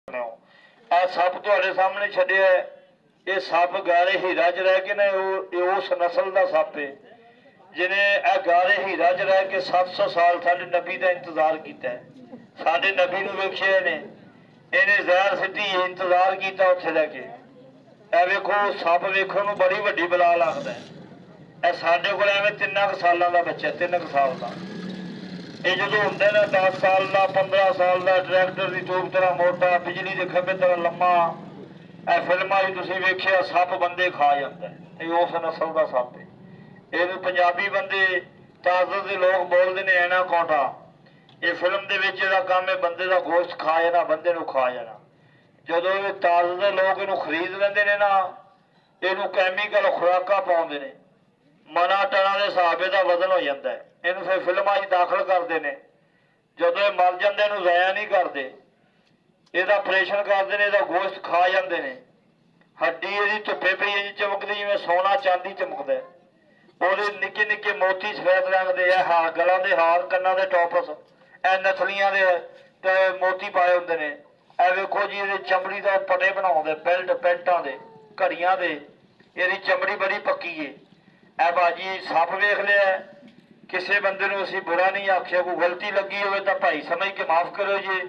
आ सप तुहाडे सामने छड्डिया है, ये सप गारे हीरा च रह के ना उस नस्ल का सप है जिन्हें आ गारे हीरा च रह के 700 साल साडे नबी का इंतजार किया। साडे नबी नूं वेखिया ने इन्हें जहर सिद्धी इंतजार किया उत्थे लैके। ए वेखो सप वेखो नूं बड़ी वड्डी बला लगदा है। ए साडे कोल एवें 3 सालां दा बच्चा 3 साल का ये जो होंगे ना 10 साल का 15 साल का ट्रैक्टर की ट्यूब तरह मोटा बिजली के खंभे तरह लम्मा ए फिल्मां तुसीं वेखिया सप बंदे खा जाता है। ये उस नस्ल का सप है। ये पंजाबी बंदे ताजर के लोग बोलते हैं एना कौटा। ये फिल्म के काम है बंदे का गोश्त खा जाना बंदे नूं खा जाना। जो ये ताजर के लोग इनू खरीद लेंदे ने ना इनू कैमिकल खुराका पाउंदे ने मना टना के हिसाब का वजन हो जाता है। इन्हू फिर फिल्मां दाखिल करते हैं। जो ये मर जाते इनू ज़ाया नहीं करते यदा ऑपरेशन करते हैं। यदा गोश्त खा जाते हैं। हड्डी यदि धुप्पे पई इंज चमकदी जिवें सोना चांदी चमकदा है। ਉਹਦੇ निक्के निक्के मोती सफेद रंग के हार गलों के हार कन्नां दे टॉपस ए नथलियां दे मोती पाए होंदे ने। ए वेखो जी ये चमड़ी का पटे बनाउंदे बेल्ट पैंटां दे घड़ियां दे इहदी चमड़ी बड़ी पक्की है। ए बाजी सप वेख लिया किसी बंदे नूं असीं बुरा नहीं आखिया। कोई गलती लगी होवे तां भाई समझ के माफ़ करो जी।